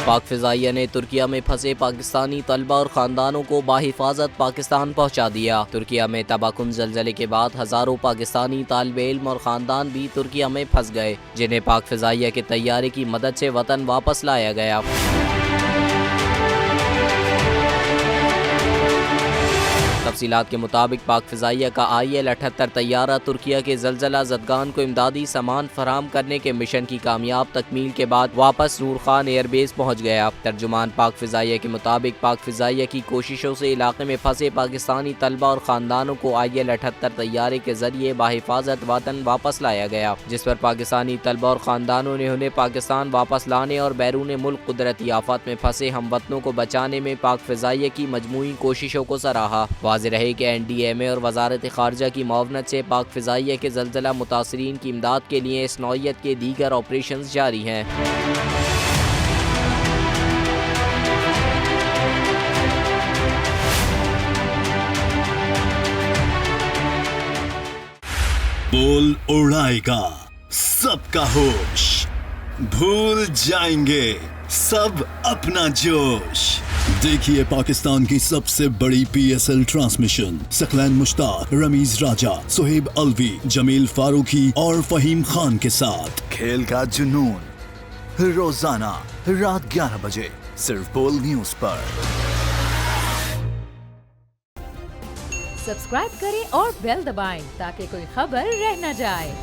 पाक फ़िज़ाइया ने तुर्किया में फंसे पाकिस्तानी तलबा और ख़ानदानों को बाहिफाजत पाकिस्तान पहुँचा दिया। तुर्किया में तबाहकुन ज़लज़ले के बाद हज़ारों पाकिस्तानी तालिबे इल्म और ख़ानदान भी तुर्किया में फंस गए, जिन्हें पाक फ़िज़ाइया के तैयारे की मदद से वतन वापस लाया गया। तफसीलात के मुताबिक पाक फ़िज़ाइया का IL-78 तैयारा तुर्किया के ज़लज़ला ज़दगान को इमदादी सामान फराहम करने के मिशन की कामयाब तकमील के बाद वापस नूर खान एयरबेस पहुँच गया। तर्जुमान पाक फ़िज़ाइया के मुताबिक पाक फ़िज़ाइया की कोशिशों से इलाके में फंसे पाकिस्तानी तलबा और ख़ानदानों को IL-78 तैयारे के ज़रिए बाहिफाजत वतन वापस लाया गया, जिस पर पाकिस्तानी तलबा और ख़ानदानों ने उन्हें पाकिस्तान वापस लाने और बैरून मुल्क कुदरती आफत में फंसे हमवतनों को बचाने में पाक फ़िज़ाइया की मजमूई कोशिशों को सराहा। वाज़ेह रहे कि NDMA और वज़ारत ख़ारजा की मुआवनत से पाक फ़िज़ाइया के ज़लज़ला मुतासरीन की इमदाद के लिए इस नौइयत के दीगर ऑपरेशंस जारी हैं। बोल उड़ाएगा सबका होश, भूल जाएंगे सब अपना जोश। देखिए पाकिस्तान की सबसे बड़ी PSL ट्रांसमिशन सकलैन मुश्ताक, रमीज राजा, सुहेब अलवी, जमील फारूकी और फहीम खान के साथ खेल का जुनून रोजाना रात 11 बजे सिर्फ बोल न्यूज पर। सब्सक्राइब करें और बेल दबाएं ताकि कोई खबर रह न जाए।